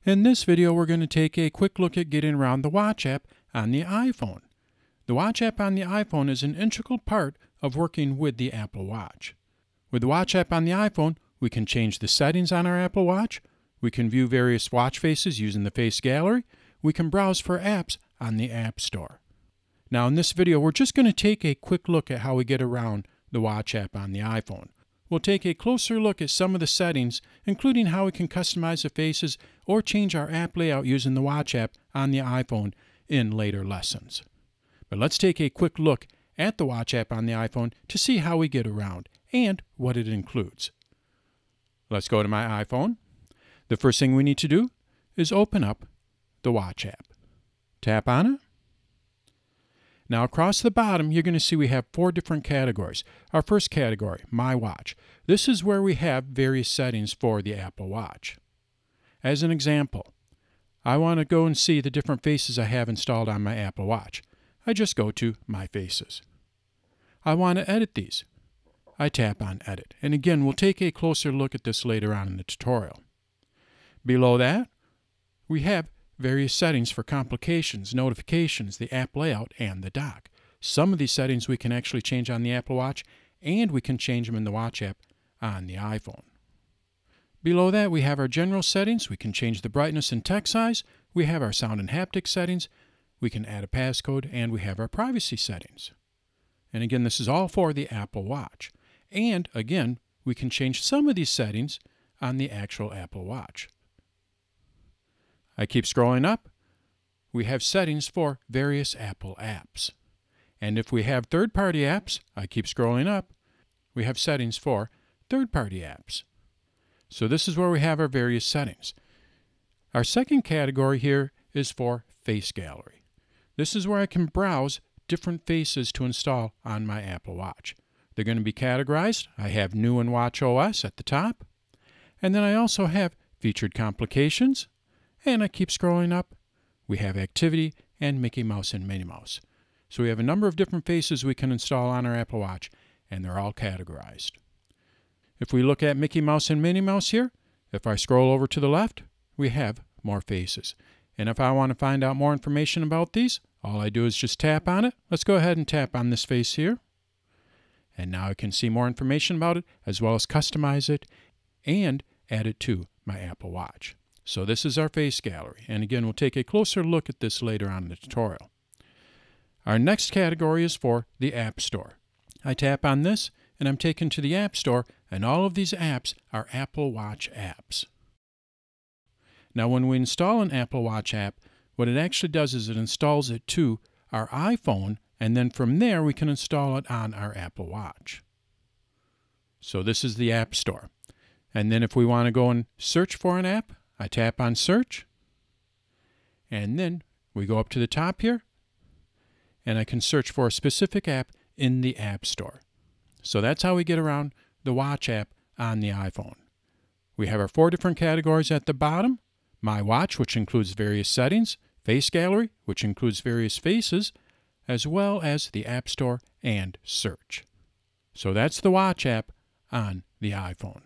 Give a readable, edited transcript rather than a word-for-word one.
In this video, we're going to take a quick look at getting around the Watch app on the iPhone. The Watch app on the iPhone is an integral part of working with the Apple Watch. With the Watch app on the iPhone, we can change the settings on our Apple Watch, we can view various watch faces using the Face Gallery, we can browse for apps on the App Store. Now in this video, we're just going to take a quick look at how we get around the Watch app on the iPhone. We'll take a closer look at some of the settings, including how we can customize the faces or change our app layout using the Watch app on the iPhone in later lessons. But let's take a quick look at the Watch app on the iPhone to see how we get around and what it includes. Let's go to my iPhone. The first thing we need to do is open up the Watch app. Tap on it. Now across the bottom, you're going to see we have 4 different categories. Our first category, My Watch. This is where we have various settings for the Apple Watch. As an example, I want to go and see the different faces I have installed on my Apple Watch. I just go to My Faces. I want to edit these. I tap on Edit. And again, we'll take a closer look at this later on in the tutorial. Below that, we have various settings for complications, notifications, the app layout, and the dock. Some of these settings we can actually change on the Apple Watch, and we can change them in the Watch app on the iPhone. Below that, we have our general settings. We can change the brightness and text size. We have our sound and haptic settings. We can add a passcode, and we have our privacy settings. And again, this is all for the Apple Watch. And again, we can change some of these settings on the actual Apple Watch. I keep scrolling up. We have settings for various Apple apps. And if we have third-party apps, I keep scrolling up, we have settings for third-party apps. So this is where we have our various settings. Our second category here is for Face Gallery. This is where I can browse different faces to install on my Apple Watch. They're going to be categorized. I have New and Watch OS at the top. And then I also have Featured Complications. And I keep scrolling up. We have Activity and Mickey Mouse and Minnie Mouse. So we have a number of different faces we can install on our Apple Watch, and they're all categorized. If we look at Mickey Mouse and Minnie Mouse here, if I scroll over to the left, we have more faces. And if I want to find out more information about these, all I do is just tap on it. Let's go ahead and tap on this face here. And now I can see more information about it, as well as customize it and add it to my Apple Watch. So this is our Face Gallery, and again, we'll take a closer look at this later on in the tutorial. Our next category is for the App Store. I tap on this, and I'm taken to the App Store, and all of these apps are Apple Watch apps. Now, when we install an Apple Watch app, what it actually does is it installs it to our iPhone, and then from there, we can install it on our Apple Watch. So this is the App Store. And then if we want to go and search for an app, I tap on Search, and then we go up to the top here, and I can search for a specific app in the App Store. So that's how we get around the Watch app on the iPhone. We have our 4 different categories at the bottom. My Watch, which includes various settings, Face Gallery, which includes various faces, as well as the App Store and Search. So that's the Watch app on the iPhone.